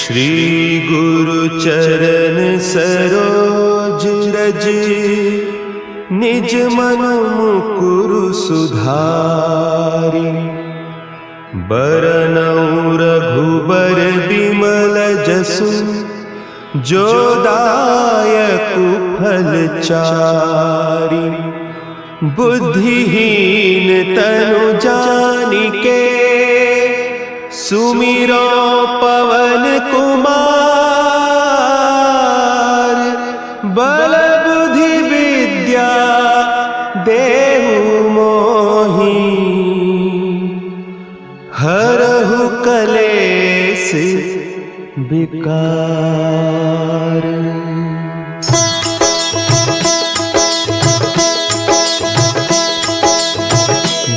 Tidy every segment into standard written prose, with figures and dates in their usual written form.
श्री गुरु चरण सरोज रज, निज मन मुकुरु सुधारि। बरनउँ रघुबर बिमल जसु, जो दायकु फल चारि। बुद्धिहीन तनु जानिके, सुमिरो पवन कुमार। बल बुद्धि विद्या देहु मोहि, हरहु कलेस विकार।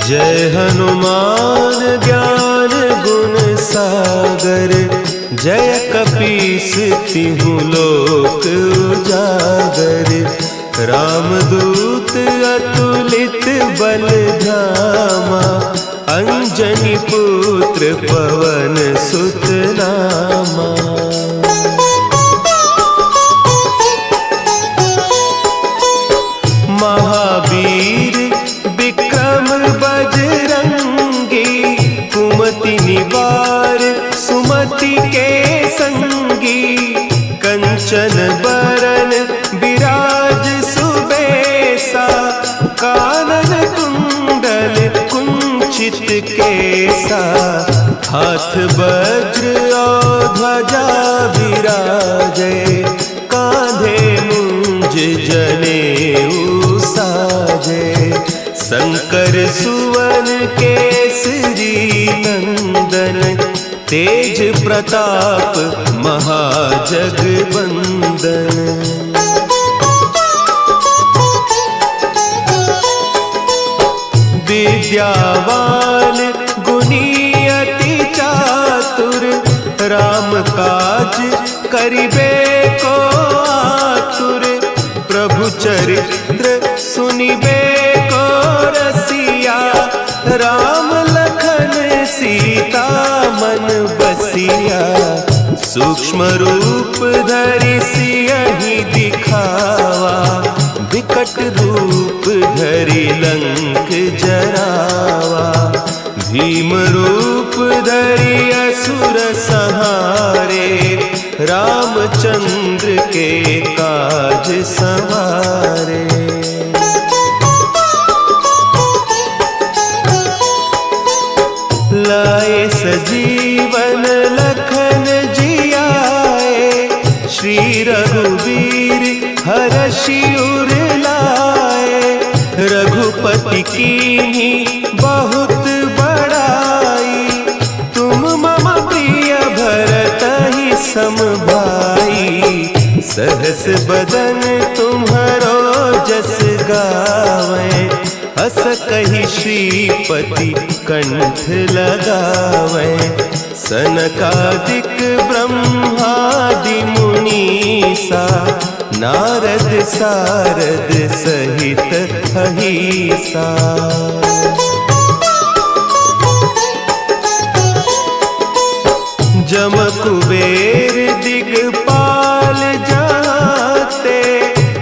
जय हनुमान ज्ञान गुण सागर, जय कपीस तिहु लोक उजागर। रामदूत अतुलित बल धामा, अंजनी पुत्र पवन सुत नामा। महावीर विक्रम बजरंगी, कुमति निवार सुमति के संगी। कंचन बरन विराज सुबेसा, कानन कुंडल कुंचित केसा। हाथ वज्र और ध्वजा विराजे, कांधे मुंज जनेऊ साजे। शंकर सुवन केसरी नंदन, तेज प्रताप महाजगवंदन। विद्यावान गुणी अति चातुर, राम काज करिबे को आतुर। प्रभु चरित्र सुनिबे को रसिया, राम लखन सीता मन बसिया। सूक्ष्म रूप धरि सियहि दिखावा, विकट रूप धरि लंक जरावा। भीम रूप धरि असुर संहारे, रामचंद्र के काज संवारे। लाए सजीवन लखन जियाए, श्री रघुवीर हरषि उर लाए। रघुपति कीन्ही बहुत बड़ाई, तुम मम प्रिय भरतहि सम भाई। सहस बदन तुम्हरो जस गावें, हस कहि श्रीपति कंठ लगावें। सनकादिक ब्रह्मादि मुनीसा, नारद सारद सहित अहीसा। जम कुबेर दिगपाल जाते,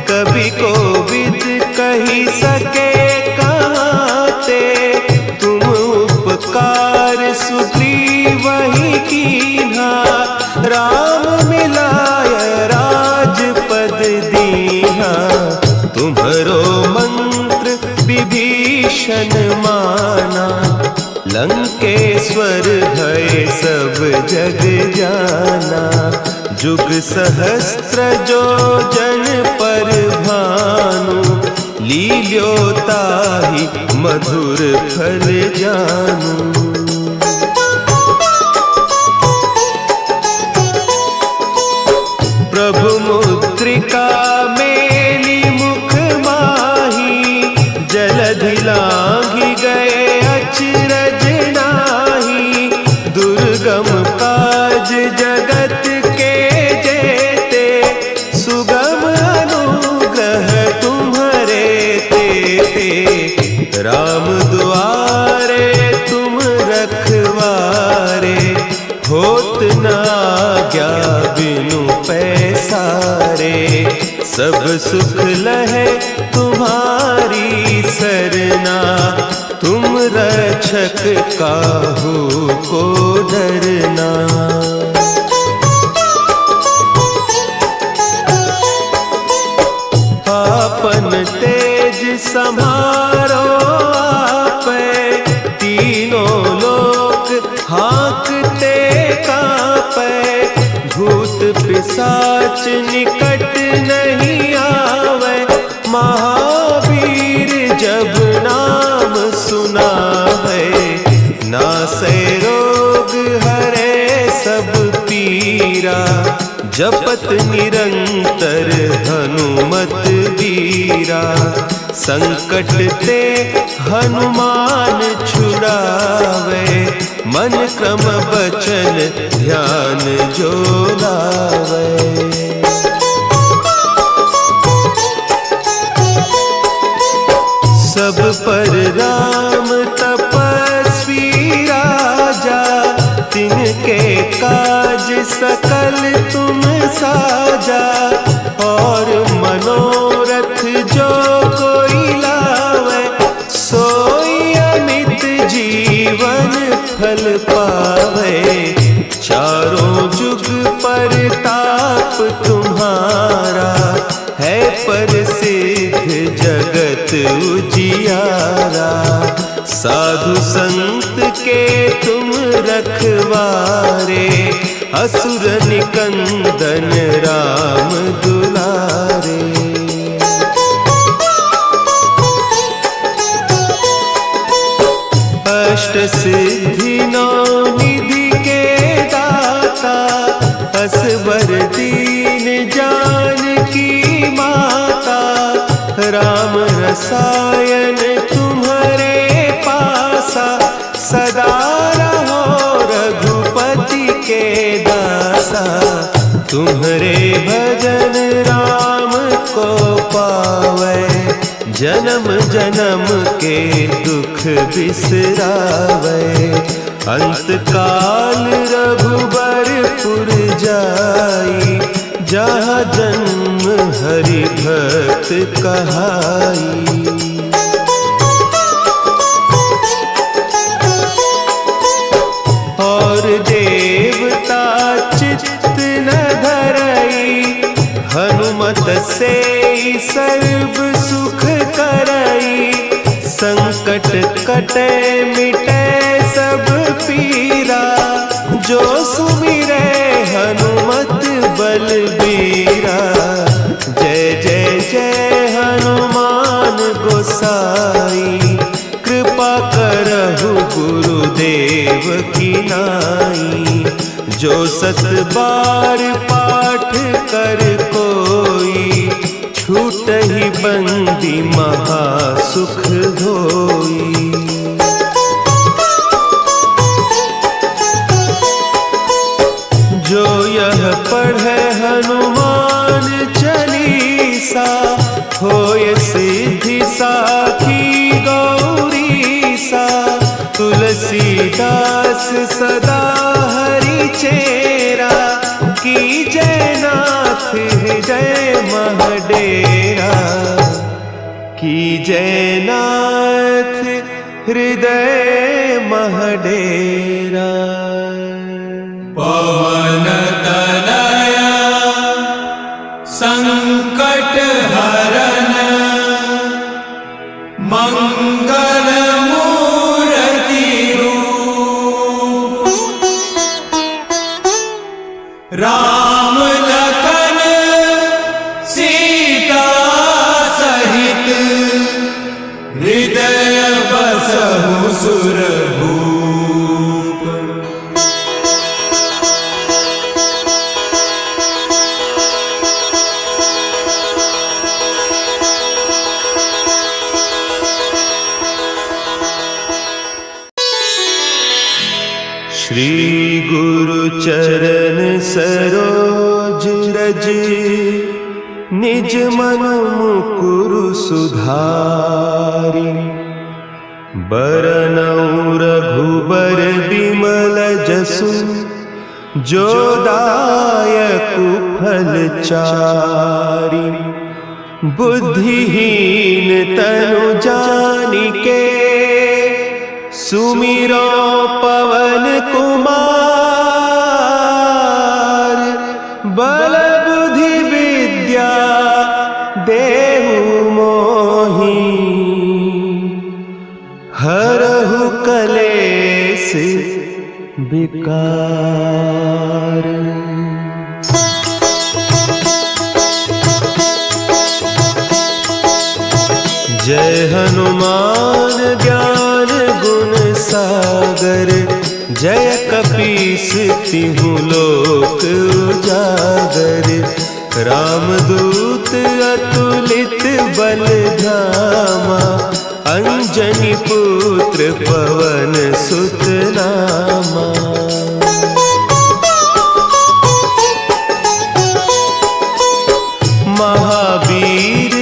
कवि कोविद कहि सके कहते। तुम उपकार सुग्रीवहि कीन्हा, राम मिलाय राजपद दीन्हा। तुम्हरो मंत्र विभीषण माना, लंकेश्वर भय सब जग जाना। जुग सहस्त्र जो जन पर भानु, लील्योताहि मधुर फल जानू। प्रभु मुद्रिका मेली मुख माही, जलधि लांघि गए अचरज नाही। दुर्गम काज जगत के जेते, सुगम अनुग्रह तुम्हरे तेते। राम दुआरे तुम रखवारे, होत न आज्ञा बिनु पैसारे। सब सुख लहे तुम्हारी सरना, तुम रक्षक काहू को डरना। आपन तेज समारो आपे, तीनों लोक हाँकते कांपे। भूत पिशाच निकट नहीं आवे, महावीर जब नाम सुनावे। नासे रोग हरे सब पीरा, जपत निरंतर हनुमत बीरा। संकट ते हनुमान छुड़ावे, मन क्रम बचन ध्यान जो लावे। सब पर राम तपस्वी राजा, तिनके काज सकल तुम साजा। और मनोरथ जो कोई लावे, सोई अमित जीवन फल पावे। चारों जुग परताप तुम्हारा, है प्रसिद्ध जगत उजियारा। साधु संत के तुम रखवारे, असुर निकंदन राम दुलारे। अष्ट सिद्धि नौ निधि के दाता, असवर दीन जानकी माता। राम रसायन तुम्हारे पासा, सदा रहो रघुपति के दासा। तुम्हारे भजन राम को पावे, जन्म जन्म के दुख बिसरावे। अंत काल रघुबरपुर जाई, जहाँ जन्म हरि भक्त कहाई। और देवता चित्त न धरई, हनुमत से सर्व सुख करई। संकट कटे मिटे सब पीरा, जो सुमिरे हनुमत बलबीरा। जय जय जय हनुमान गोसाई, कृपा करहु गुरुदेव की नाई। जो सत बार पाठ कर कोई, छूटहि बंदी महासुख होई। जो यह पढ़े हनुमान चालीसा, होय सिद्धि साखी गौरीसा। तुलसीदास सदा हरि चेरा, की जय नाथ हृदय महडेरा। की जय नाथ हृदय महडेरा। पवन तनया संकट हरन, मंगल मूर्ति रूप। राम लखन सीता सहित, हृदय बसहु सुरभूप। श्री गुरु चरण सरोज रज, निज मन मुकुरु सुधारि। बरनउँ रघुबर बिमल जसु, जो दायक फलचारी। बुद्धिहीन तनु जानिके सुमिरो पवन कुमार। बल बुद्धि विद्या देहु मोहि हरहु कलेस विकार। जय हनुमान ज्ञान गुण सागर। जय कपीस तिहु लोक उजागर। रामदूत अतुलित बल धामा। अंजनी पुत्र पवन सुत नामा। महावीर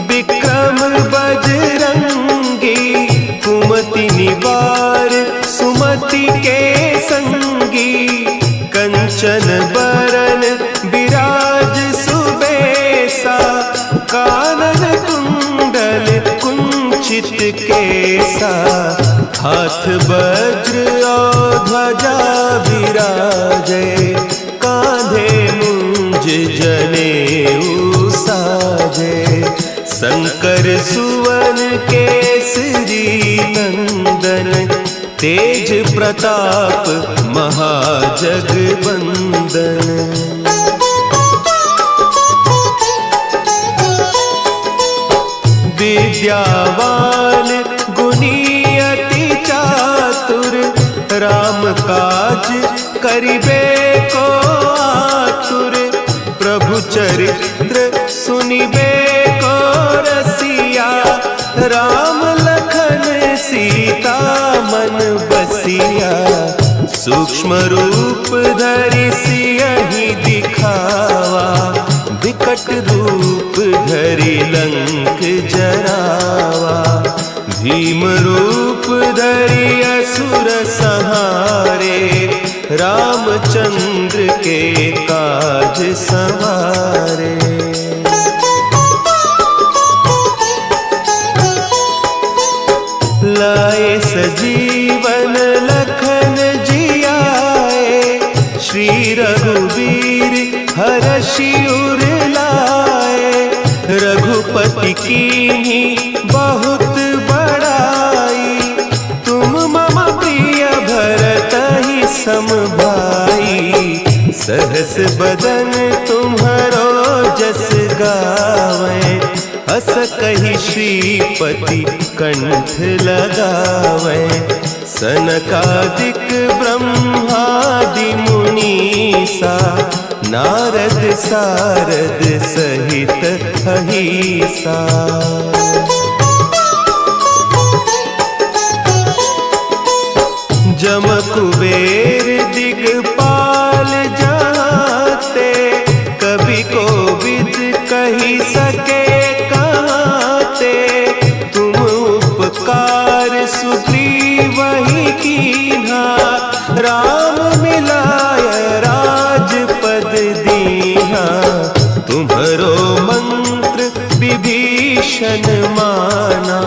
विक्रम बजरंगी। कुमति निवार सुमति के संगी। कंचन बरन विराज सुबेसा। कानन कुंडल कुंचित केसा। हाथ वज्र और ध्वजा विराजे। कांधे मुंज जनेऊ साजे। शंकर सुवन केसरी नंदन। तेज प्रताप महाजगवंदन। विद्यावान गुणी अति चातुर। राम काज करिबे को आतुर। प्रभु चरित्र सुनिबे को रसिया। राम लखन सीता मन बसिया। सूक्ष्म रूप धरि सियहि दिखावा। विकट रूप धरि लंक जरावा। भीम रूप धरि असुर संहारे। रामचंद्र के काज सवारे। लाए सजीवन लखन जियाए। श्री रघुवीर हरषि उर लाए। रघुपति कीन्ही बहुत बड़ाई। तुम मम प्रिय भरतहि सम भाई। सहस बदन तुम्हरो जस गावें। अस कहि श्रीपति कंठ लगावें। सनकादिक ब्रह्मादि मुनीसा। नारद सारद सहित अहीसा। जम कुबेर दिगपाल जाते। कवि कोविद कही सके कहते। तुम उपकार सुग्रीवहि कीन्हा। राम मिलाय राजपद दीन्हा। तुम्हरो मंत्र विभीषण माना।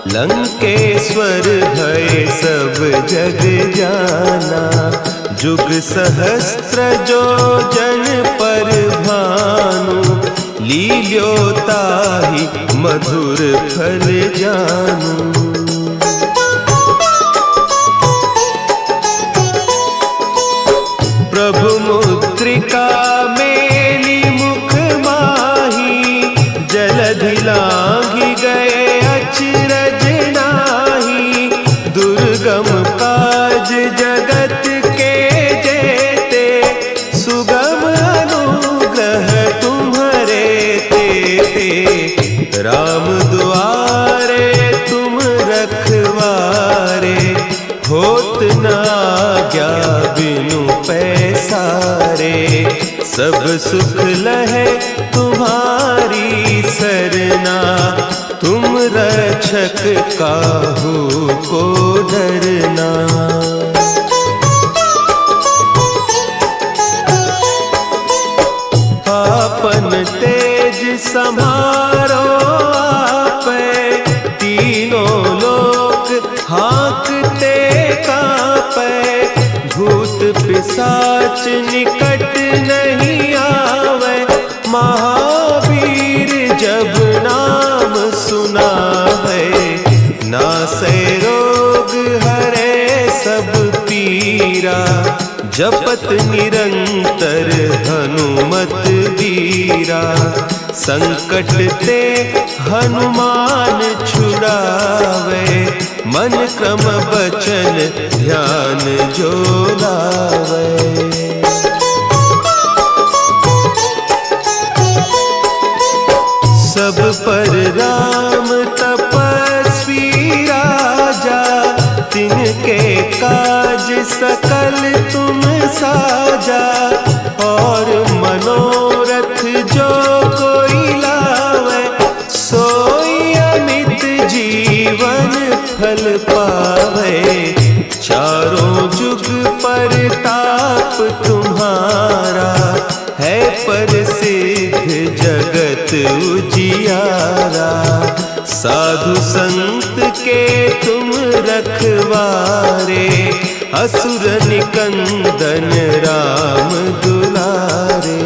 लंकेश्वर भय सब जग जाना। जुग सहस्त्र जो जन पर भानु। लील्योताहि मधुर फल जानू। प्रभु मुद्रिका मेली मुख माही। जलधि लांघि गए अचरज नाही। दुर्गम काज जगत के जेते। सुगम अनुग्रह तुम्हरे तेते। राम दुआरे तुम रखवारे। होत न आज्ञा बिनु पैसारे। सब सुख लहे तुम्हारी सरना। तुम रक्षक काहू को डरना। संभारो आपे, तीनों लोक हाँकते कांपे, भूत पिशाच निकट नहीं आवे, महावीर जब नाम सुनावे, नासे रोग हरे सब पीरा, जपत निरंतर हनुमत वीरा, संकट ते हनुमान छुड़ावे, मन क्रम बचन ध्यान जो लावे। सब पर राम तपस्वी राजा, तिनके काज सकल तुम साजा, और मनोरथ जो कोई लावे, सोई अमित जीवन फल पावे, चारों जुग परताप तुम्हारा, है प्रसिद्ध जगत उजियारा, साधु संत के तुम रखवारे, असुर निकंदन राम दुलारे।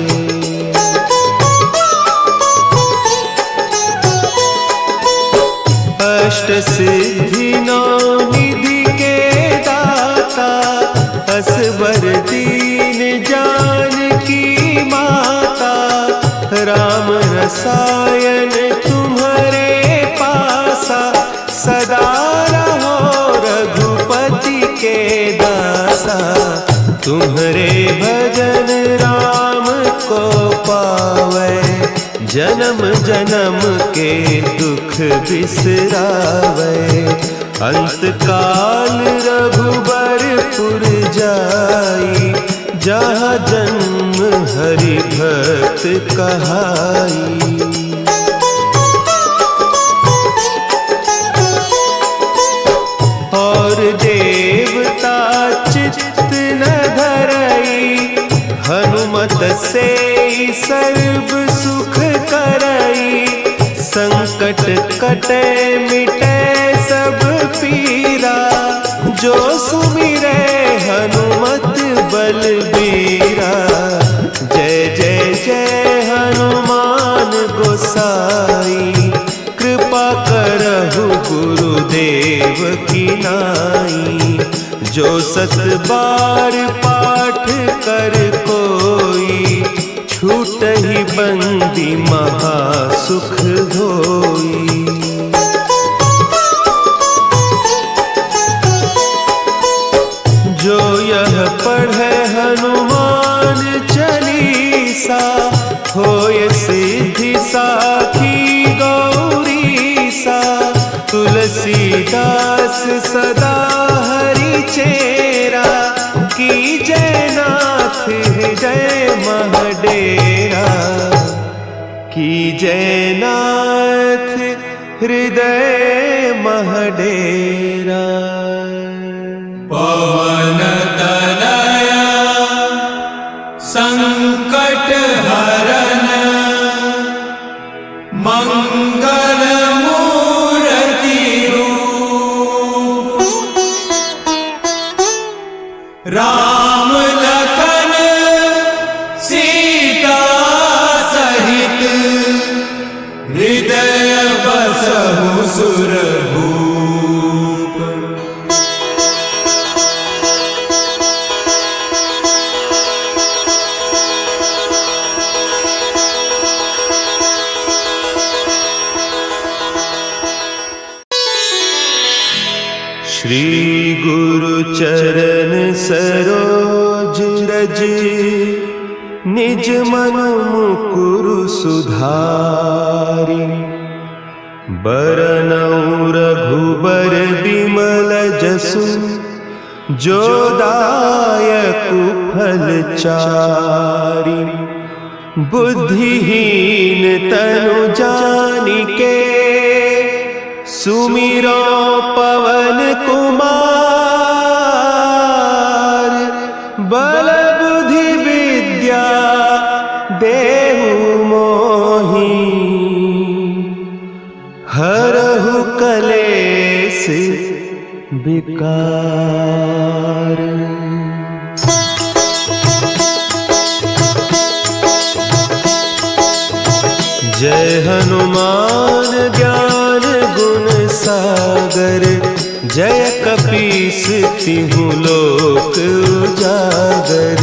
अष्ट सिद्धि नौ निधि के दाता, असवर दीन जानकी माता, राम रसायन तुम्हारे पासा, सदा रहो रघुपति के दासा, तुम्हारे भजन राम को पावे, जन्म जन्म के दुख बिसरावे, अंत काल रघुबरपुर जाई, जहाँ जन्म हरि भक्त कहाई। और देवता चित्त न धरई, हनुमत से सर्व सुख करई, संकट कटे मिटे सब पीरा, जो सुमिरे हनुमत बलबीरा, जय जय जय हनुमान गोसाई, कृपा करहु गुरुदेव की नाई, जो सत बार पाठ कर कोई, छूटहि बंदी महासुख होई। जो यह पढ़े हनुमान चालीसा, होय सिद्धि साखी गौरीसा, तुलसीदास सदा हरि चेरा, की जय नाथ हृदय महडेरा, की जय नाथ हृदय महडेरा। पवन तनया संकट हरन, मंगल मूर्ति रूप, राम लखन सीता सहित, हृदय बसहु सुरभूप। श्री गुरु चरण सरोज रज, निज मन मुकुरु सुधारि, बरनउँ रघुबर बिमल जसु, जो दायकु फल चारि, बुद्धिहीन तनु जानिके, सुमिरो पवन कुमार, बल बुद्धि विद्या देहु मोहि। केस विकार। जय हनुमान ज्ञान गुण सागर, जय कपीस तिहु लोक उजागर।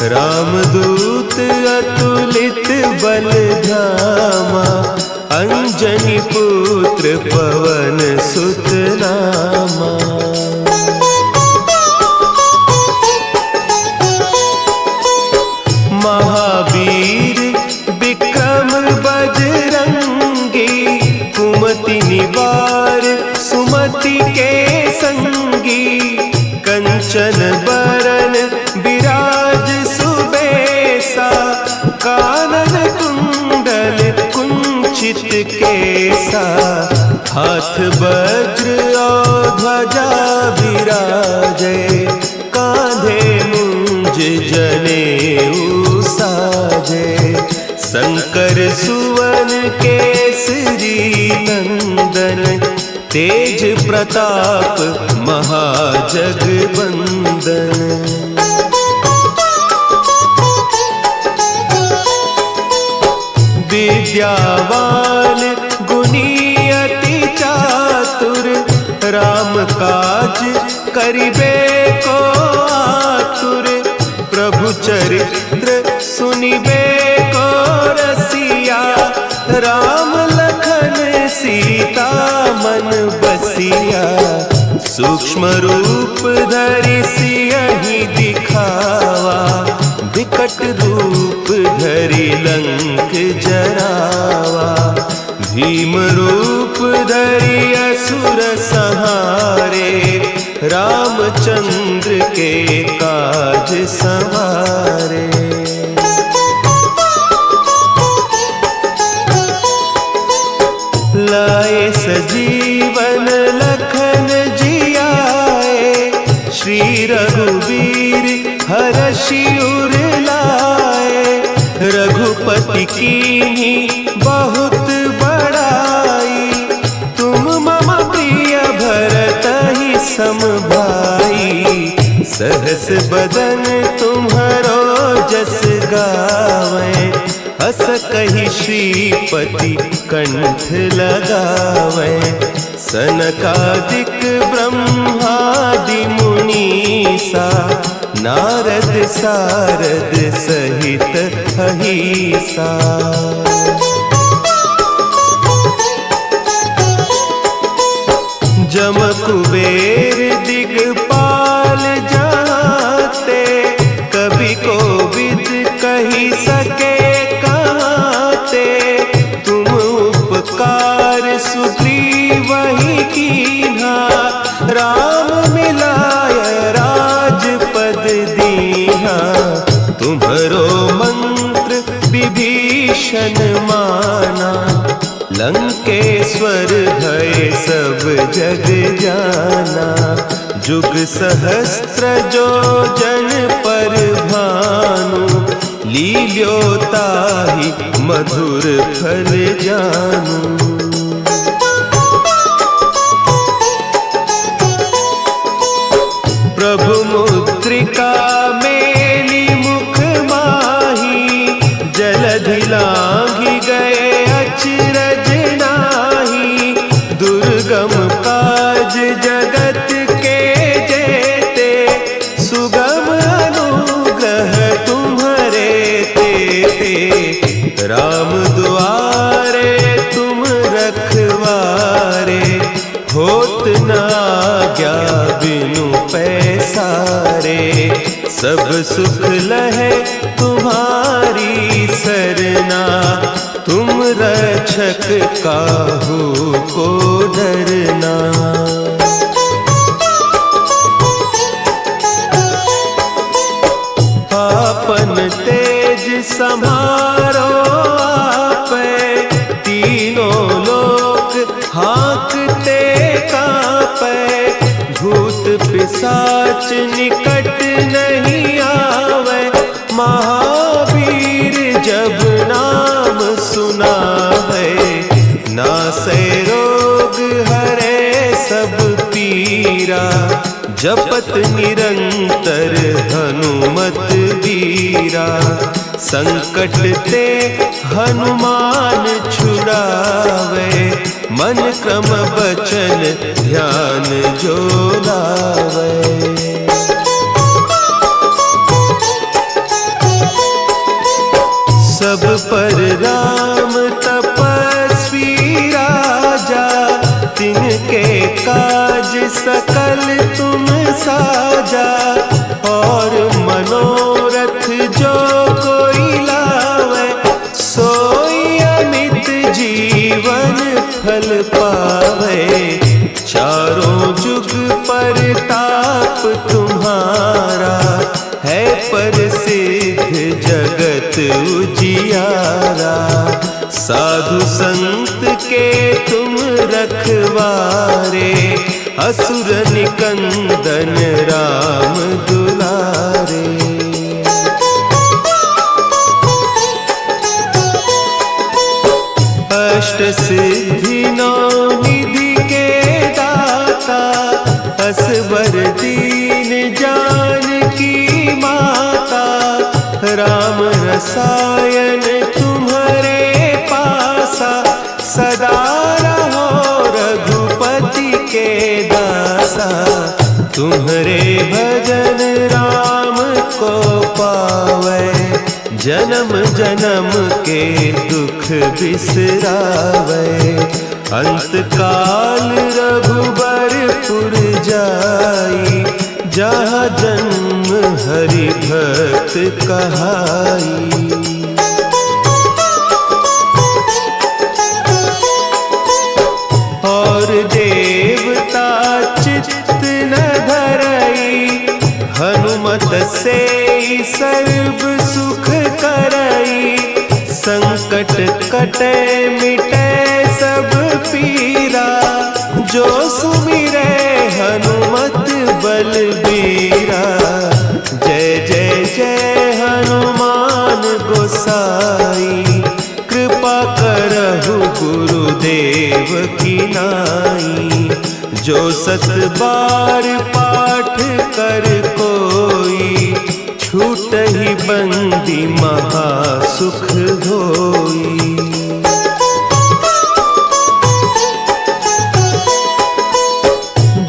रामदूत अतुलित बल धामा, अंजनी पुत्र पवन सुत नामा। महावीर विक्रम बजरंगी, कुमति निवार सुमति के संगी। कंचन बरन विराज सुबेसा, कानन कुंडल कुंचित केसा। हाथ वज्र और ध्वजा विराजे, कांधे मुंज जनेऊ साजे। शंकर सुवन केसरी नंदन, तेज प्रताप महाजगवंदन। विद्यावान गुणी अति चातुर, राम काज करिबे को आतुर। प्रभु चरित्र सुनिबे को रसिया, राम लखन सीता मन बसिया। सूक्ष्म रूप धरि सियहि दिखावा, विकट रूप धरि लंक जरावा। भीम रूप धरि असुर संहारे, रामचंद्र के काज संवारे। लाए सजीवन लखन जियाए, श्री रघुवीर हरषि उर लाए। रघुपति कीन्ही बहुत बड़ाई, तुम मम प्रिय भरतहि सम भाई। सहस बदन तुम्हरो जस गावें, हस कहि श्रीपति कंठ लगावें। सनकादिक ब्रह्मादि मुनीसा, नारद सारद सहित अहीसा। जम कुबेर दिगपाल जाते, कवि कोविद कही सके कहते। तुम उपकार सुग्रीवहि कीन्हा, राम मिलाय राजपद दीन्हा। तुम्हरो मंत्र विभीषण माना, लंकेश्वर भय सब जग जाना। जुग सहस्त्र जो जन पर भानु, लील्योताहि मधुर फल जानू। प्रभु मुद्रिका मेली मुख माही, जलधि लांघि गए अचरज नाही। दुर्गम काज जगत के जेते, सुगम अनुग्रह तुम्हरे तेते। राम दुआरे तुम रखवारे, होत न आज्ञा बिनु पैसारे। सब सुख लहे तुम्हारी सरना, तुम रक्षक काहू को डरना। आपन तेज समारो आपे, तीनों लोक हाँकते कांपे। भूत पिशाच निकट नहीं आवे, महावीर जब नाम सुनावे। नासै रोग हरे सब जपत निरंतर हनुमत वीरा। संकट ते हनुमान छुड़ावे, मन क्रम बचन ध्यान जो लावे। सब पर राम तपस्वी राजा, तिनके काज सकल तुम साजा। और मनोरथ जो कोई लावे, सोई अमित जीवन फल पावे। चारों जुग परताप तुम्हारा, है प्रसिद्ध जगत उजियारा। साधु संत के तुम रखवारे, असुर निकंदन राम दुलारे। अष्ट सिद्धि नौ निधि के दाता, असवर दीन जानकी माता। राम रसायन तुम्हारे पासा, सदा रहो रघुपति के दासा। तुम्हारे भजन राम को पावे, जन्म जन्म के दुख बिसरावे। अंत काल रघुबरपुर जाई, जहाँ जन्म हरि भक्त कहाई। और देवता चित्त न धरई, हनुमत से सर्व सुख करई। संकट कटे मिटे सब पीरा, जो सुमिरे हनुमत बलबीरा। जय जय जय हनुमान गोसाई, कृपा करहु गुरुदेव की नाई। जो सत बार पाठ कर कोई, छूटहि बंदी महासुख होई।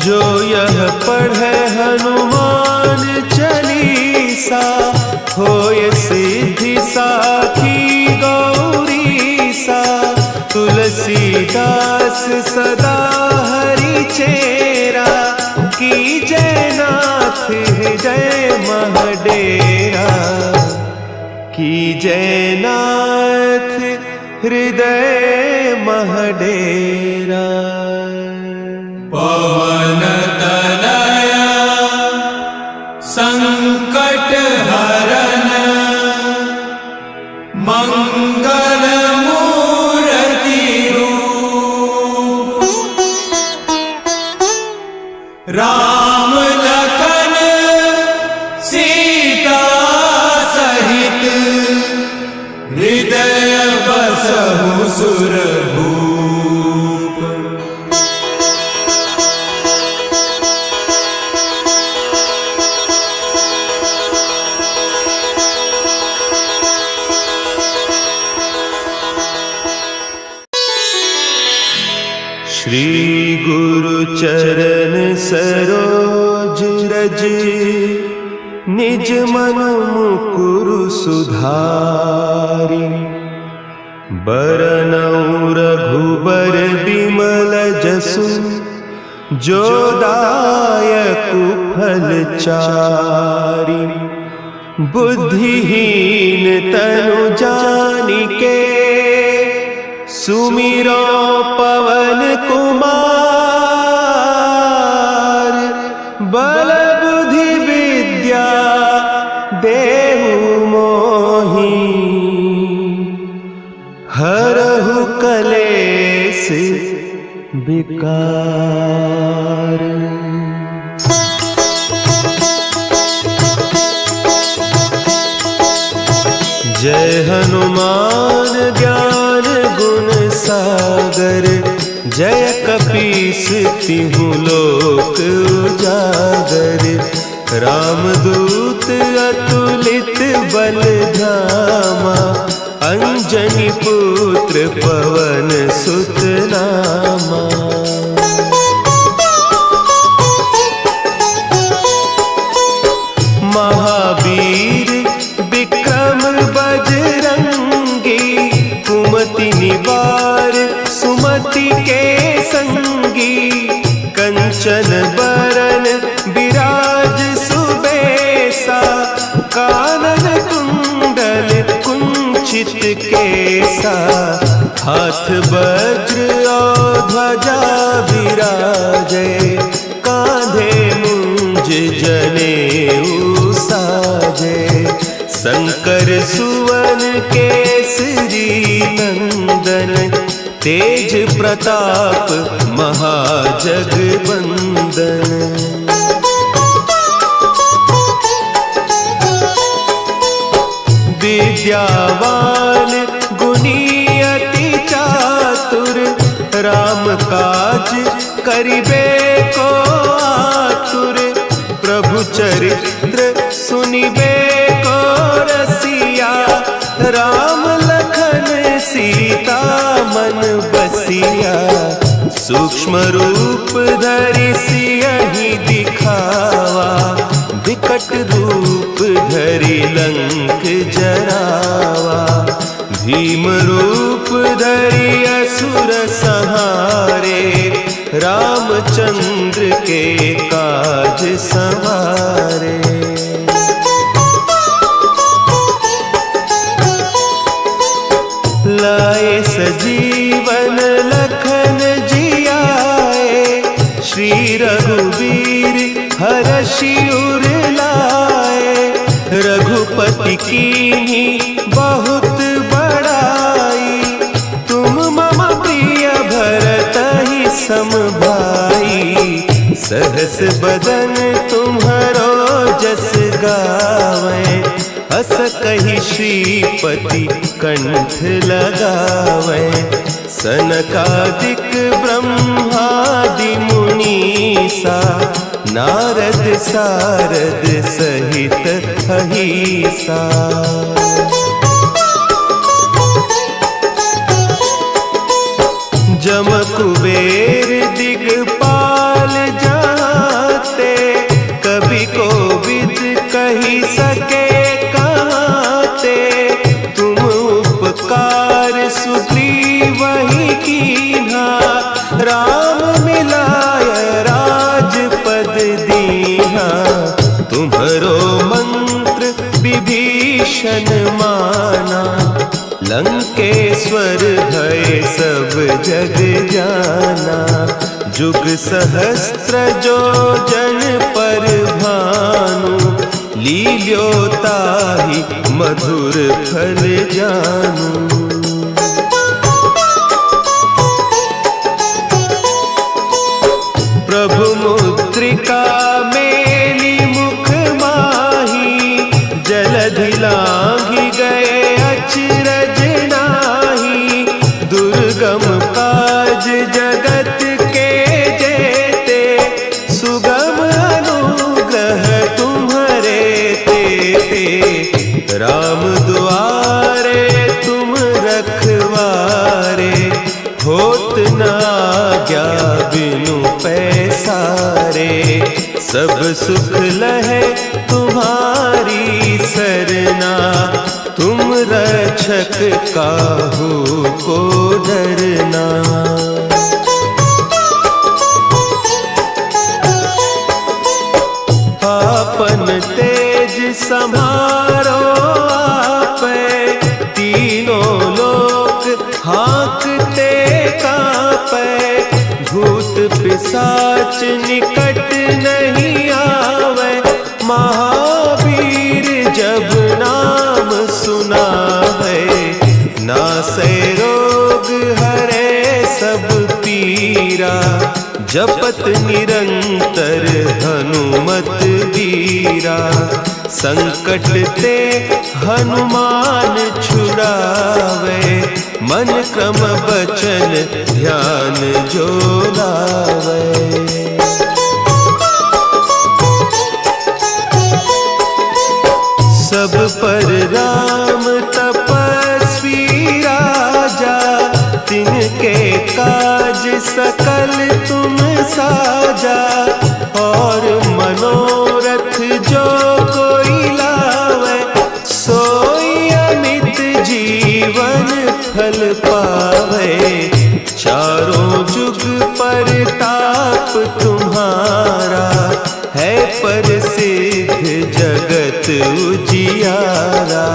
जो यह पढ़े हनुमान चालीसा, होय सिद्धि साखी गौरीसा। तुलसीदास सदा हरि चेरा, की जय नाथ हृदय महडेरा। की जय नाथ हृदय महडेरा। पवन तनया संकट हरन, मंगल मूर्ति रूप। राम लखन सीता सहित, हृदय बसहु सुरभूप। श्री गुरु चरण सरोज रज, निज मन मुकुरु सुधारि। बरनउँ रघुबर बिमल जसु, जो दायकु फल चारि। बुद्धिहीन तनु जानिके, सुमिरो पवन कुमार। बल बुद्धि विद्या देहु मोहि, हरहु कलेस विकार। जय हनुमान ज्ञान गुण सागर, जय कपीस तिहु लोक उजागर, रामदूत अतुलित बल धामा, अंजनी पुत्र पवन सुत नामा। महावीर विक्रम बजरंगी, कुमति निवार सुमति के संगी, कंचन बरन विराज सुबेसा, कानन कुंडल कुंचित केसा, हाथ वज्र और ध्वजा विराजे, कांधे मुंज जनेऊ साजे, शंकर सुवन केसरी नंदन, तेज प्रताप महाजगबंदन। विद्यावान गुणी अति चातुर, राम काज करिबे को आतुर, प्रभु चरित्र सुनिबे को रसिया, राम लखन सीता मन बसिया, सूक्ष्म रूप धरि सियहि दिखावा, विकट रूप धरि लंक जरावा, भीम रूप धरि असुर संहारे, रामचंद्र के काज संवारे। लाए सजीवन लखन जियाए, श्री रघुवीर हरषि उर लाए, रघुपति कीन्ही बहुत बड़ाई, तुम मम प्रिय भरतहि सम भाई, सहस बदन तुम्हरो जस गावें, अस कहि श्रीपति कंठ लगावें, सनकादिक ब्रह्मादि मुनीसा, नारद सारद सहित अहीसा। जम कुबेर दिगपाल जाते, कवि कोविद कही सके कहते, तुम उपकार सुग्रीवहि कीन्हा, राम मिलाय राजपद दीन्हा, तुम्हरो मंत्र विभीषण माना, लंकेश्वर भय सब जग जाना, जुग सहस्त्र जो जन पर भानु, लील्योताहि मधुर फल जानू। प्रभु मुद्रिका मेली मुख माही, जलधि लांघि गए अचरज नाही, दुर्गम काज जगत के जेते, सुगम अनुग्रह तुम्हरे तेते, राम दुआरे तुम रखवारे, होत न आज्ञा बिनु पैसारे, सब सुख लहे तुम्हारी सरना, तुम रक्षक काहू को डरना। आपन तेज समारो आपे, तीनों लोक हाँकते कांपे, भूत पिशाच निकट नहीं आवे, महावीर जब नाम सुना है, नासै रोग हरे सब पीरा, जपत निरंतर हनुमत वीरा, संकट ते हनुमान छुड़ावे, मन मन क्रम बचन ध्यान जो लावे। सब पर राम तपस्वी राजा, तिनके काज सकल तुम साजा। और मनोरथ जो कोई लावे, सोई अमित जीवन फल पावे। चारों जुग परताप तुम्हारा, है प्रसिद्ध जगत उजियारा।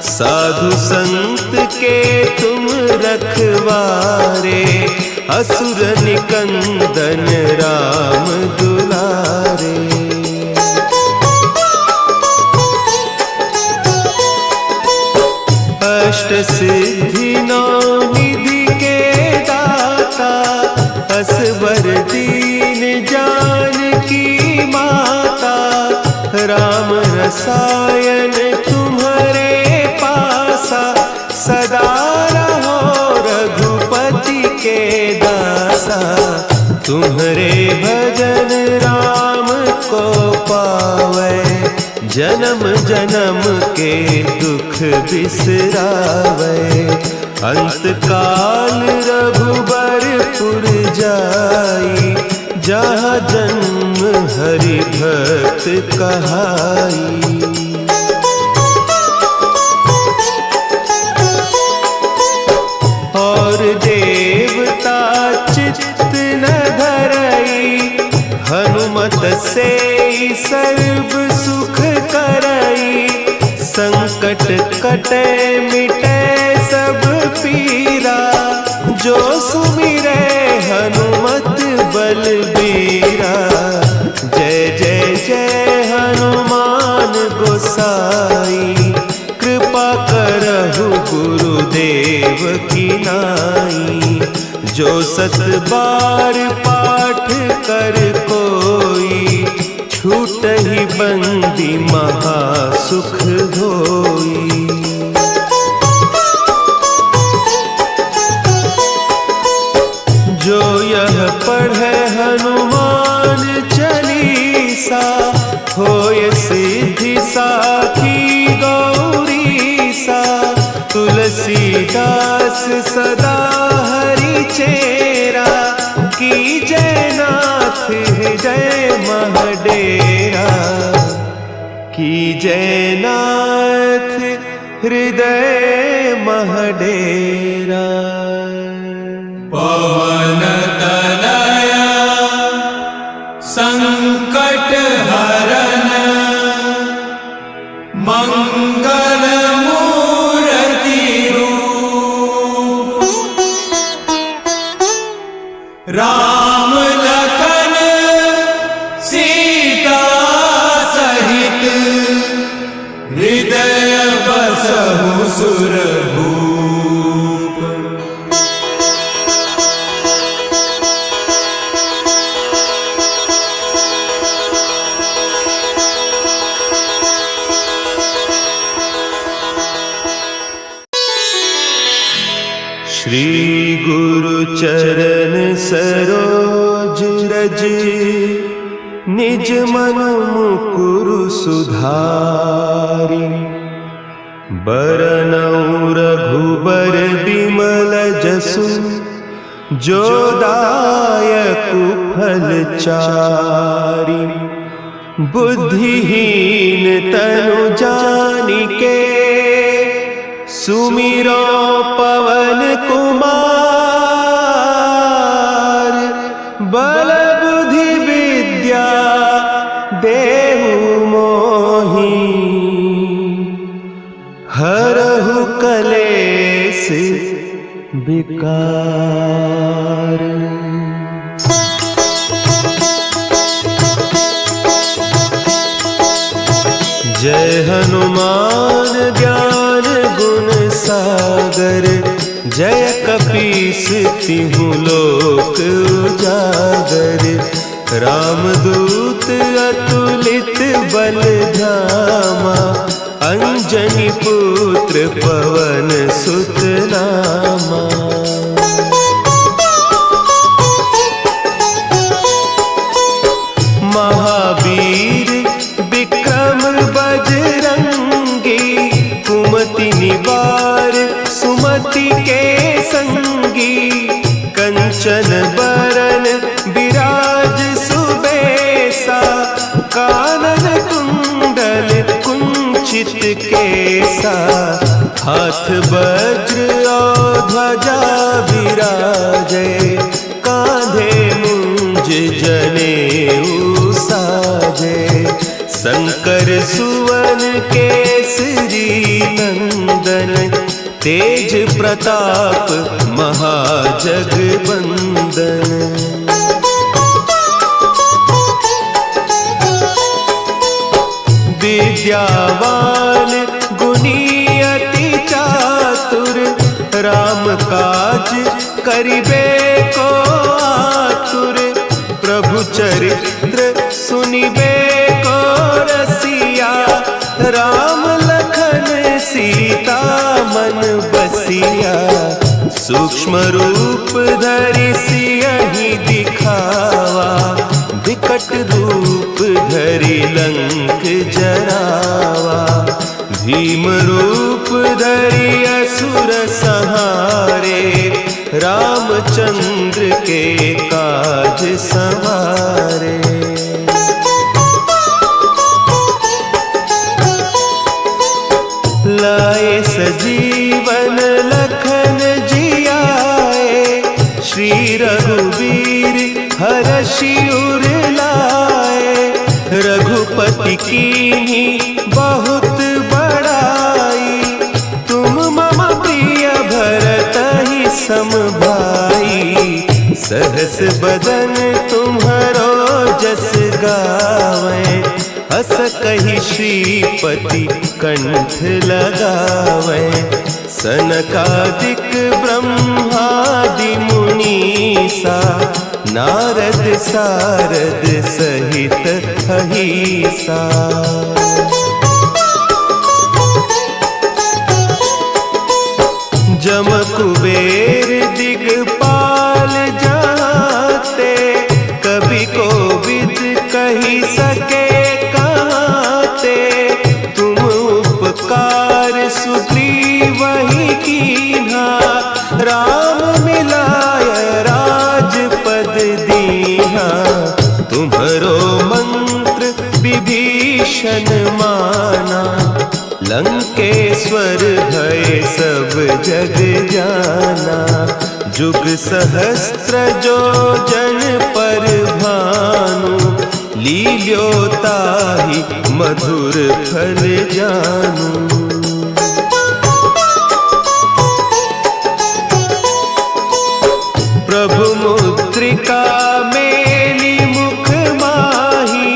साधु संत के तुम रखवारे, असुर निकंदन राम दुलारे। अष्ट सिद्धि नौ निधि के दाता, असवर दीन जानकी माता। राम रसायन तुम्हारे पासा, सदा रहो रघुपति के दासा। तुम्हारे भजन राम को पावे, जन्म जन्म के दुख बिसरावे। अंत काल रघुबरपुर जाई, जहाँ जन्म हरि भक्त कहाई। और देवता चित्त न धरई, हनुमत से सर्व सुख करई। संकट कटे मिटे सब पीरा, जो सुमिरे हनुमत बलबीरा। जय जय जय हनुमान गोसाई, कृपा करहु गुरुदेव की नाई। जो सत बार पाठ कर कोई, छूटहि बंदी महासुख होई। जो यह पढ़े हनुमान चालीसा, होय सिद्धि साखी गौरीसा। तुलसीदास सदा हरि चेरा, की जय नाथ हृदय महडेरा। की जय नाथ हृदय महडेरा। पवन तनया संकट हरन, मंगल मूर्ति रूप। राम लखन सीता सहित, हृदय बसहु सुरभूप। श्री गुरु चरण सरोज रज, निज मन मुकुरु सुधारि। बरनउँ रघुबर बिमल जसु, जो दायकु फल चारि। बुद्धिहीन तनु जानिके, सुमिरो पवन कुमार। बल बुद्धि विद्या देहु मोहि, हरहु कलेस विकार। जय हनुमान ज्ञान गुण सागर, जय कपीस तिहु लोक उजागर। रामदूत अतुलित बल धामा, अंजनी पुत्र पवन सुत नामा। सुमति के संगी, कंचन बरन विराज सुबेसा, कानन कुंडल कुंचित केसा, हाथ वज्र और ध्वजा विराजे, कांधे मुंज जनेऊ साजे, शंकर सुवन केसरी नंदन, तेज प्रताप महाजगबंदन। विद्यावान गुणी अति चातुर, राम काज करिबे को आतुर, प्रभु चरित्र सुनिबे को रसिया, राम लखन सीता मन बसिया, सूक्ष्म रूप धरि सियहि दिखावा, विकट रूप धरि लंक जरावा, भीम रूप धरि असुर संहारे, रामचंद्र के काज संवारे। लाए सजीवन लखन जियाए, श्री रघुवीर हरषि उर लाए, रघुपति कीन्ही बहुत बड़ाई, तुम मम प्रिय भरतहि सम भाई, सहस बदन तुम्हरो जस गावें, हस कहि श्रीपति कंठ लगावें, सनकादिक ब्रह्मादि मुनीसा, नारद सारद सहित अहीसा। जम कुबेर दिगपाल जाते, कवि कोविद कही सके कहते, तुम उपकार सुग्रीवहि कीन्हा, राम मिलाय राजपद दीन्हा, तुम्हरो मंत्र विभीषण माना, लंकेश्वर भय सब जग जाना, जुग सहस्त्र जो जन पर भानु, लील्योताहि मधुर फल जानू। प्रभु मुद्रिका मेली मुख माही,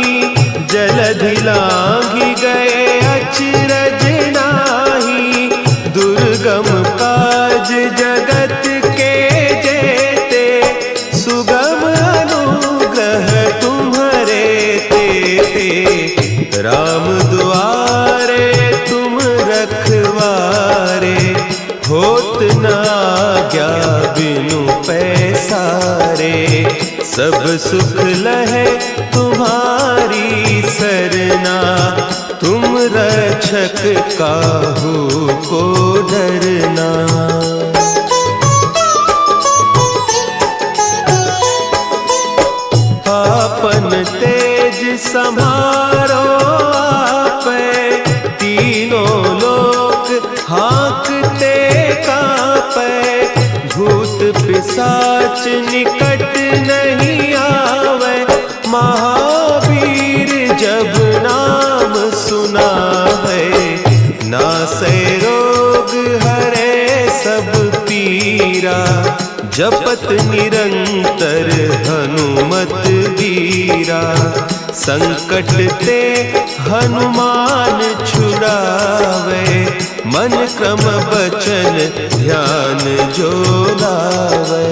जलधि लांघि गए अचरज नाही, दुर्गम काज जगत के जेते, सुगम अनुग्रह तुम्हरे तेते, राम दुआरे तुम रखवारे, होत न आज्ञा बिनु पैसारे, सब सुख लहे तुम्हारी सरना, तुम रक्षक काहू को डरना। आपन तेज समारो आपे, तीनों लोक हाँकते कांपे, भूत पिशाच निकट नहीं आवे, महावीर जब नाम सुना है, नासै रोग हरे सब पीरा, जपत निरंतर हनुमत वीरा, संकट ते हनुमान छुड़ावे, मन क्रम बचन ध्यान जो लावे।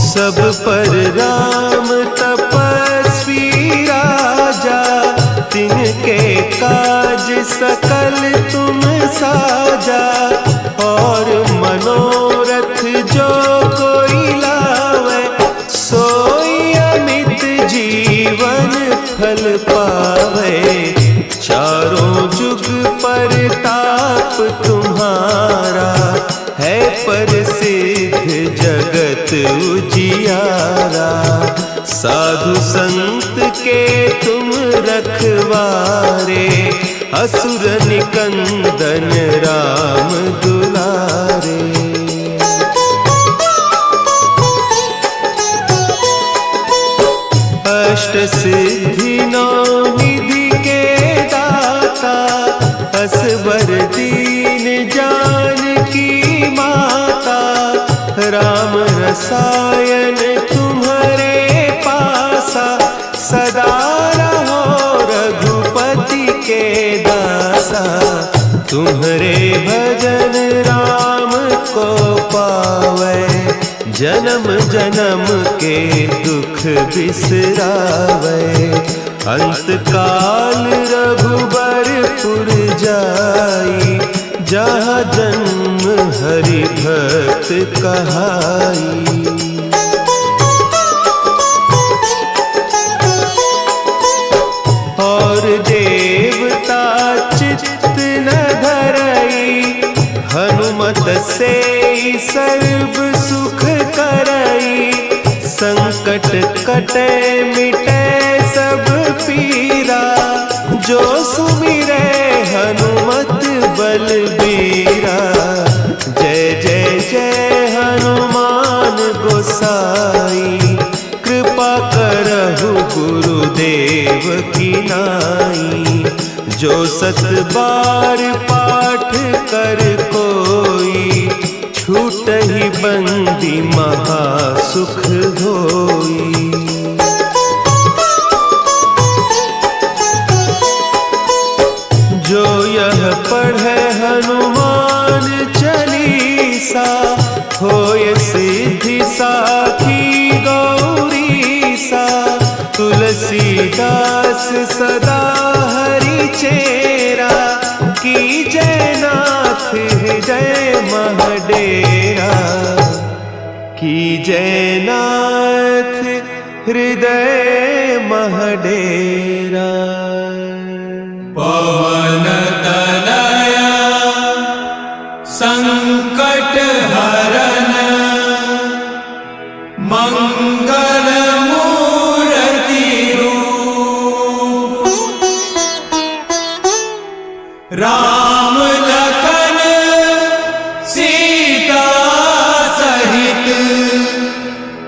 सब पर राम तपस्वी राजा, तिनके काज सकल तुम साजा, और मनोरथ जो कोई लावे, सोई अमित जीवन फल पावे, चारों परताप तुम्हारा है प्रसिद्ध जगत उजियारा। साधु संत के तुम रखवारे असुर निकंदन राम दुलारे। अष्ट सिद्धि नौ निधि के दाता असबर दीन जानकी माता। राम रसायन तुम्हारे पासा सदा रहो रघुपति के दासा। तुम्हारे भजन राम को पावे जन्म जन्म के दुख बिसरावे। अंत काल रघुबरपुर जाई जहाँ जन्म हरि भक्त कहाई। और देवता चित्त न धरई हनुमत से सर्व सुख करई। संकट कटे मिटे सब पीरा जो सुमिरे हनुमत बलबीरा। जय जय जय हनुमान गोसाई कृपा करहु गुरुदेव की नाई। जो सत बार पाठ कर कोई छूट ही बंदी महासुख होई। जो यह पढ़े हनुमान चालीसा होय सिद्धि साखी गौरीसा। तुलसीदास सदा हरि चेरा की जयनाथ हृदय महडेरा। की जयनाथ हृदय महडेरा। पवन तनया संकट हरन मंगल मूर्ति रूप। राम लखन सीता सहित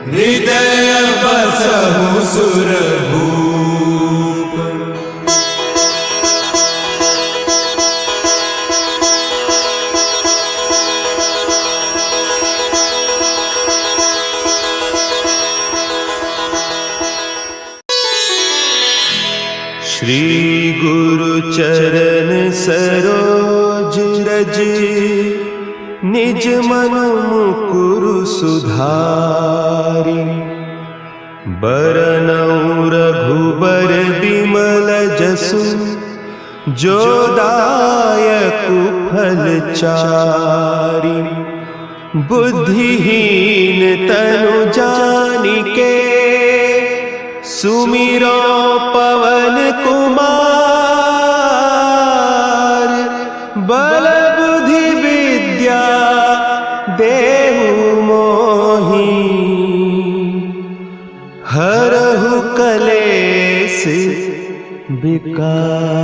हृदय बसहु सुरभूप। श्री गुरु चरण सरोज रज निज मन मुकुरु सुधारि। बरनउँ रघुबर बिमल जसु जो दायकु फल चारि। बुद्धिहीन तनु जानिके सुमिरो पवन कुमार। बल बुद्धि विद्या देहु मोहि हरहु कलेस विकार।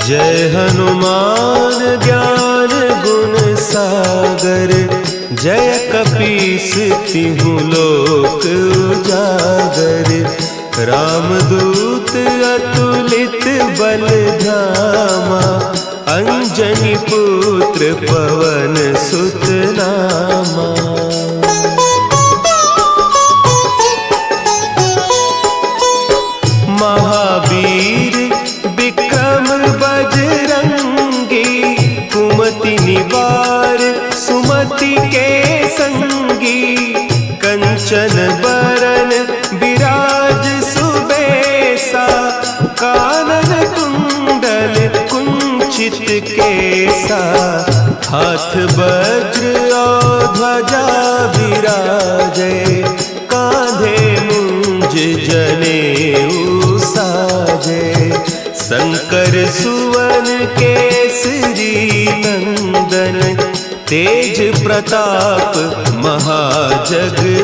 जय हनुमान ज्ञान गुण सागर। जय कपीस तिहु लोक उजागर। रामदूत अतुलित बल धामा। अंजनी पुत्र पवन सुत नामा। महावीर विक्रम बजरंगी। कुमति निवार सुमति के संगी। कंचन बरन विराज सुबेसा। कानन कुंडल कुंचित केसा। हाथ वज्र और ध्वजा विराजे। कान्हे शंकर सुवन केसरी नंदन, तेज प्रताप महाजगबंदन।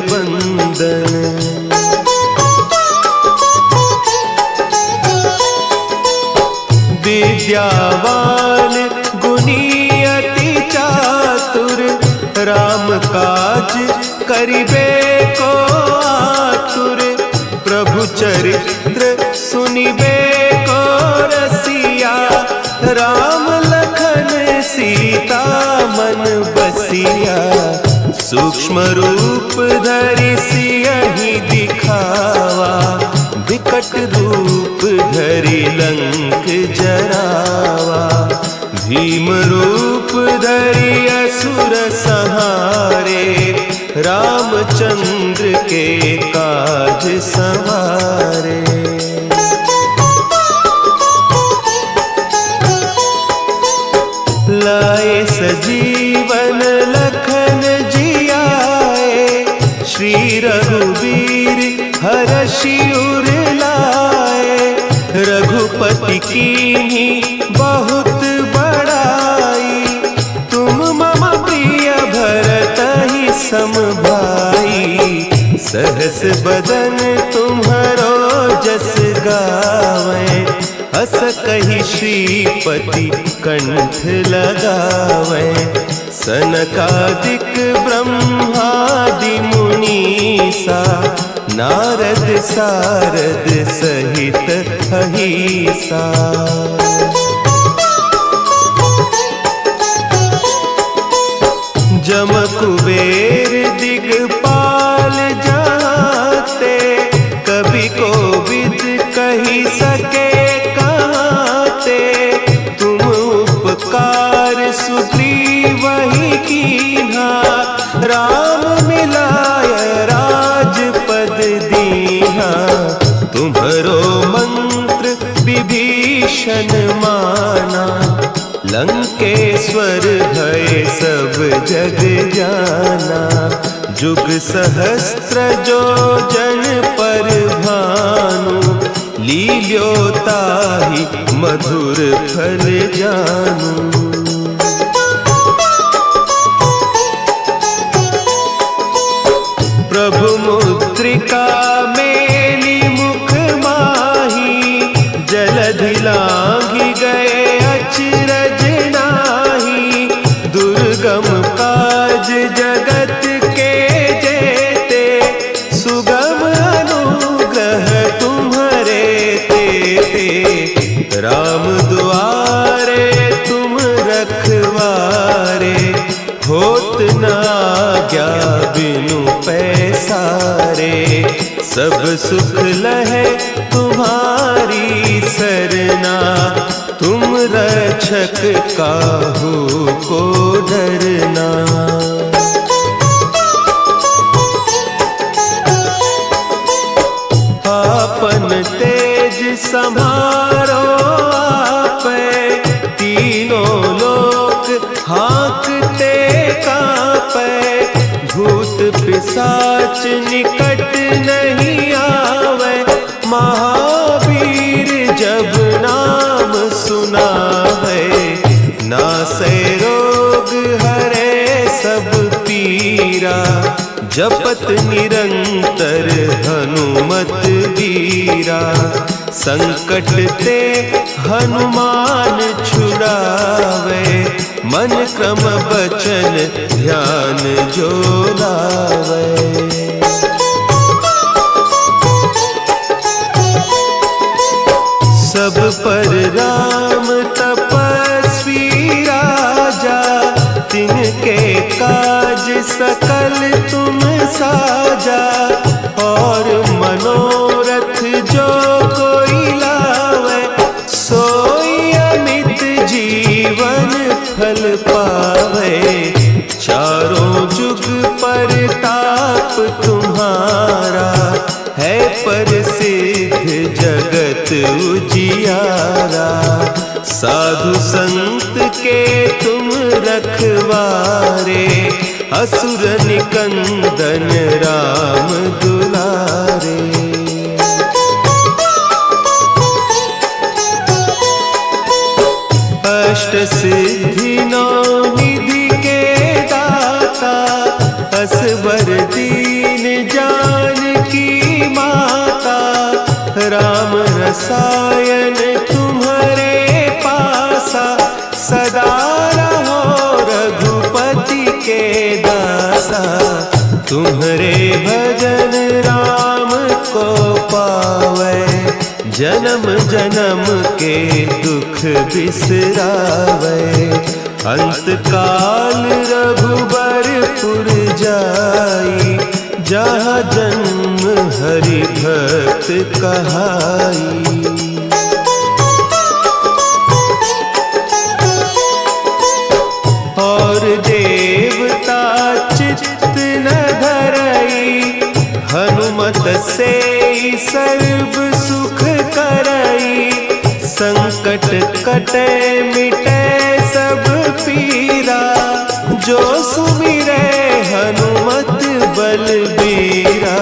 विद्यावान गुणी अति चातुर, राम काज करिबे को आतुर। प्रभु चरित्र सुनिबे को रसिया, राम लखन सीता मन बसिया। सूक्ष्म रूप धरि सियहि दिखावा, विकट रूप धरि लंक जरावा। भीम रूप धरि असुर संहारे, रामचंद्र के काज संवारे। लाए सजीवन लखन जियाए, श्री रघुवीर हरषि उर लाए। रघुपति कीन्ही बहुत बड़ाई, तुम मम प्रिय भरतहि सम भाई। सहस बदन तुम्हरो जस गावें, अस कहि श्रीपति कंठ लगावें। सनकादिक ब्रह्मादि मुनीसा, नारद सारद सहित अहीसा। जम कुबेर दिगपाल जाते, कवि कोविद कहि सके कहते। तुम उपकार सुग्रीवहि कीन्हा, राम मिलाय राजपद दीन्हा। तुम्हरो मंत्र विभीषण माना, लंकेश्वर भय सब जग जाना। जुग सहस्त्र जो जन पर भानु, लील्यो ताहि मधुर फल जानू। प्रभु मुद्रिका मेली मुख माही, जलधि लांघि गए अचरज नाही। दुर्गम काज जगत के जेते, सुगम अनुग्रह तुम्हरे तेते। राम दुआरे तुम रखवारे, होत न आज्ञा बिनु पैसारे। सब सुख लहे तुम्हारी सरना, तुम रक्षक काहू को डरना। आपन तेज समारो आपे, तीनों लोक हाँकते कांपे। भूत पिशाच निकट नहीं आवे, महावीर जब नाम सुना है। नासै रोग हरे सब पीरा, जपत निरंतर हनुमत बीरा। संकट ते हनुमान छुड़ावे, मन क्रम बचन ध्यान जो लावे। सब पर राम तपस्वी राजा, तिनके काज सकल तुम साजा। और मनोरथ जो कोई लावे, सोई अमित जीवन फल पावे। चारों जुग परताप तुम्हारा, है प्रसिद्ध जगत उजियारा। साधु संत के तुम रखवारे, असुर निकंदन राम दुलारे। सिद्धि नौ निधि के दाता, असवर दीन जानकी माता, राम रसायन तुम्हारे पासा, सदा रहो रघुपति के दासा। तुम्हारे भजन राम को पावै, जन्म जन्म के दुख बिसरावै। अंत काल रघुबरपुर जाई, जहाँ जन्म हरि भक्त कहाई। और देवता चित्त न धरई, हनुमत से सर्व सुख करई। संकट कटे मिटे सब पीरा, जो सुमिरे हनुमत बलबीरा।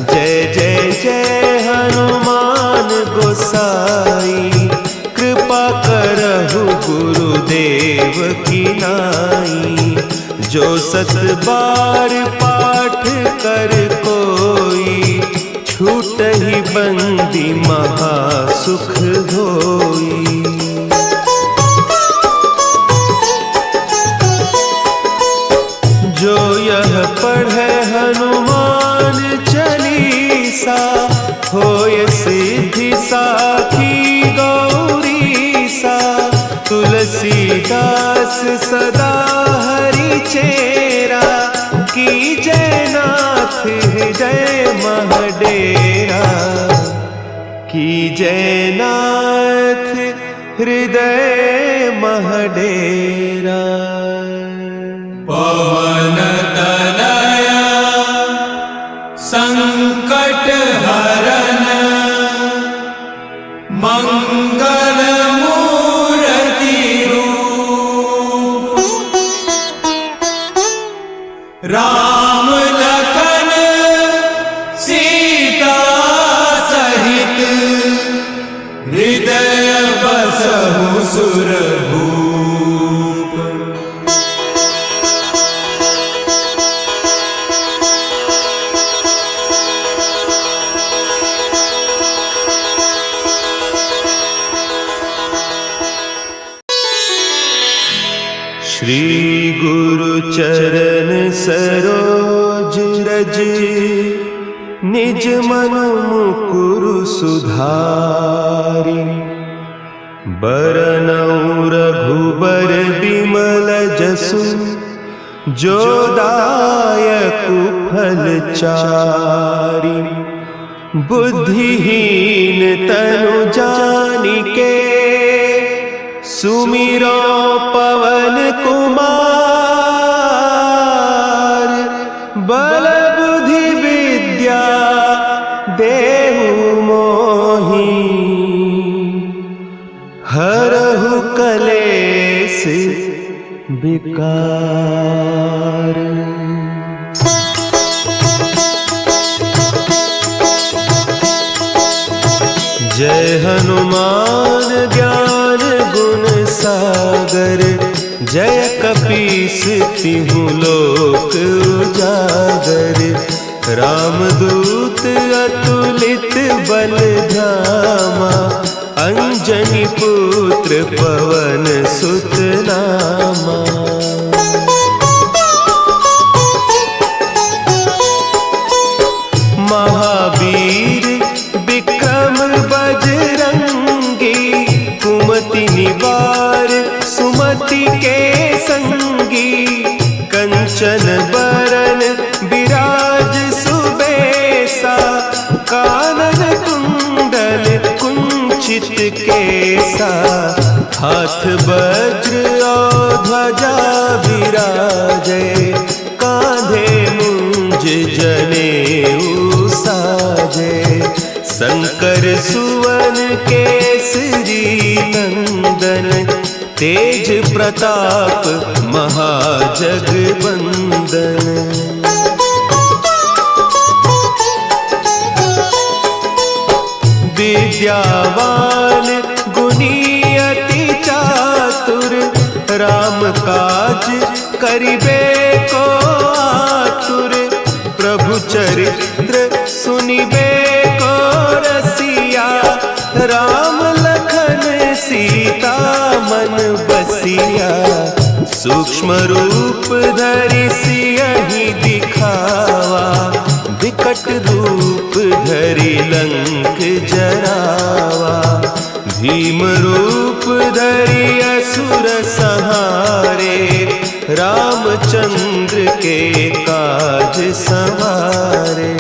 जय जय जय हनुमान गोसाई, कृपा करहु गुरुदेव की नाई। जो सत बार पाठ कर कोई, छूटहि बंदी महासुख होई। जो यह पढ़े हनुमान चालीसा, होय सिद्धि साखी गौरीसा। तुलसीदास सदा हरि चेरा, की जयनाथ हृदय महडेरा। की जयनाथ हृदय महडेरा। पवन तनया संकट हरन, मंगल मूर्ति रूप। राम लखन सीता सहित, हृदय बसहु सुरभूप। श्री गुरु चरण सरोज रज, निज मन मुकुरु सुधारि। बरनउँ रघुबर बिमल जसु, जो दायकु फल चारि। बुद्धिहीन तनु जानिके, सुमिरो पवन कुमार। बल बुद्धि विद्या देहु मोहि, हरहु कलेस विकार। जय हनुमान ज्ञान गुण सागर, जय कपीस तिहु लोक उजागर। रामदूत अतुलित बल धामा, अंजनी पुत्र पवन सुत नामा। महावीर विक्रम बजरंगी, कुमति निवार सुमति के संगी। कंचन बरन विराज सुबेसा, कानन कुंडल कुंचित केसा। हाथ वज्र और ध्वजा विराजे, कांधे मुंज जनेऊ साजे। शंकर सुवन केसरी नंदन, तेज प्रताप महाजगबंदन। विद्यावान गुणी अति चातुर, सूक्ष्म रूप धरि सियहि दिखावा, विकट रूप धरि लंक जरावा। भीम रूप धरि असुर संहारे, रामचंद्र के काज संवारे।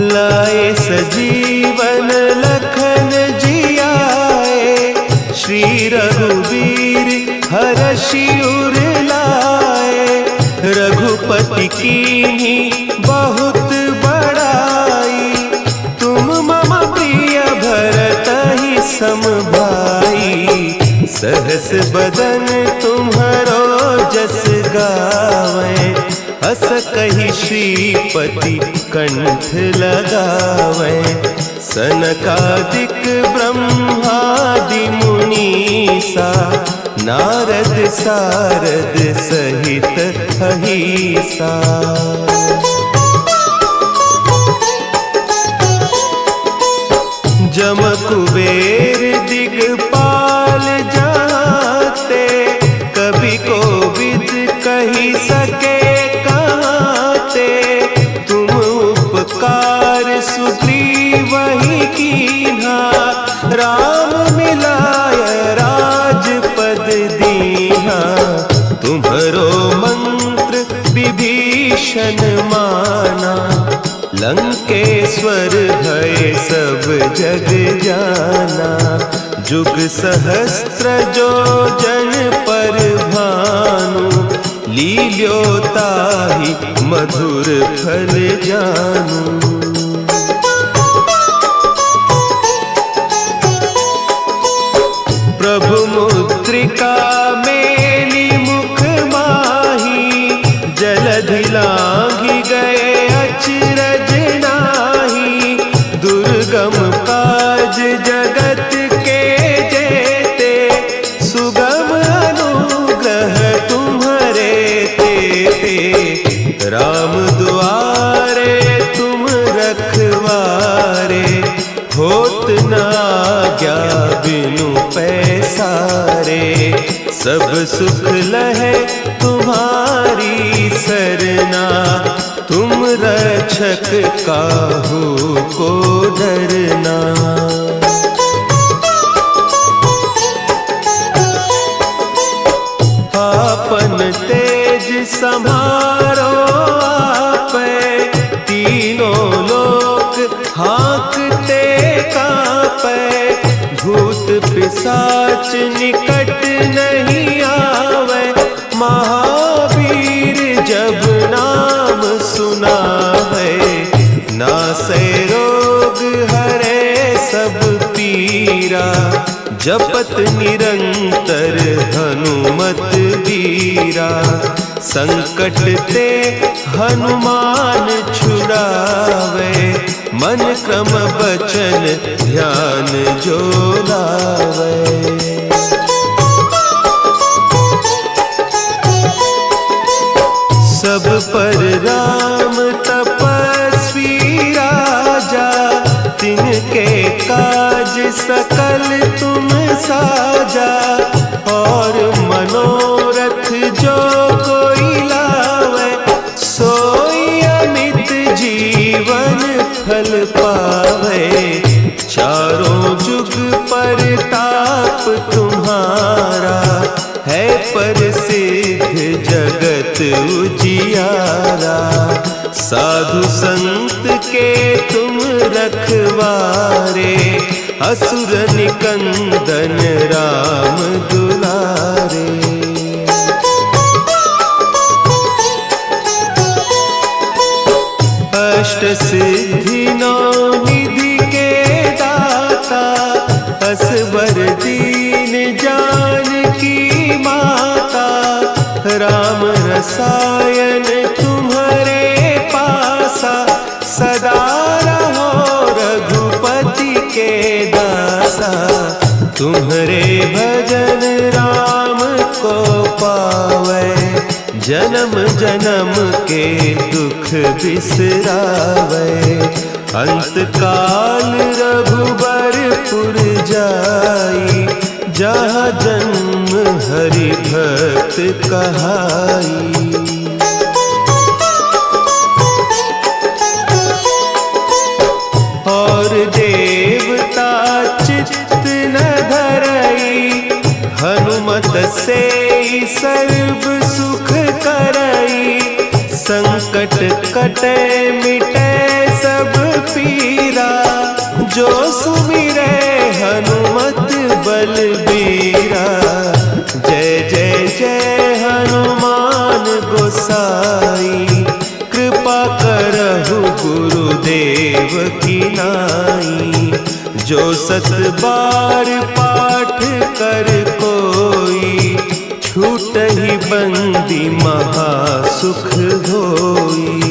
लाए सजीवन लखन जियाए, श्री रघुवीर हरषि उर लाए। रघुपति कीन्ही बहुत बड़ाई, तुम मम प्रिय भरतहि सम भाई। सहस बदन तुम्हरो जस गावें, अस कहि श्रीपति कंठ लगावें। सनकादिक ब्रह्मादि मुनीसा, नारद सारद सहित अहीसा। जम कुबेर दिगपाल जाते, कवि कोविद कहि सके कहते। तुम उपकार सुग्रीवहि कीन्हा, राम मिलाय राजपद दीन्हा। तुम्हरो मंत्र विभीषण माना, लंकेश्वर भय सब जग जाना। जुग सहस्त्र जो जन पर भानु, लील्योताहि मधुर फल जानू। प्रभु मुद्रिका मेली मुख माही, जलधि लांघि गए अचरज नाही। दुर्गम काज जगत के जेते, सुगम अनुग्रह तुम्हरे तेते। राम दुआरे तुम रखवारे, होत न आज्ञा बिनु पैसारे। सब सुख लहे तुम्हारी सरना, तुम रक्षक काहू को डरना। आपन तेज समारो आपै, तीनों लोक हाँकते कांपै। भूत पिशाच निकट नहीं आवे, महावीर जब नाम सुनावे। नासै रोग हरे सब पीरा, जपत निरंतर हनुमत बीरा। संकट ते हनुमान छुड़ावे, मन क्रम बचन ध्यान जो लावे। सब पर राम तपस्वी राजा, तिनके काज सकल तुम साजा। और मनोरथ जो कोई लावे, सोई अमित जीवन फल पावे। चारों जुग परताप तुम्हारा, है प्रसिद्ध जगत उजियारा। साधु संत के तुम रखवारे, असुर निकंदन राम दुलारे। अष्ट सिद्धि नौ निधि के दाता, असवर दीन जानकी माता। राम रसायन तुम्हारे पासा, सदा रहो रघुपति के दासा। तुम्हारे भजन राम को पावे, जन्म जन्म के दुख बिसरावे। अंत काल रघुबर पुर जाई, जहाँ जन्म हरि भक्त कहाई। और देवता चित्त न धरई, हनुमत से सर्व सुख करई। संकट कटे मिटे सब पीरा, जो सुमिरे हनुमत बलबीरा। जय जय जय हनुमान गोसाई, कृपा करहु गुरुदेव की नाई। जो 7 बार पाठ कर कोई, छूटहि बंदी महासुख होई।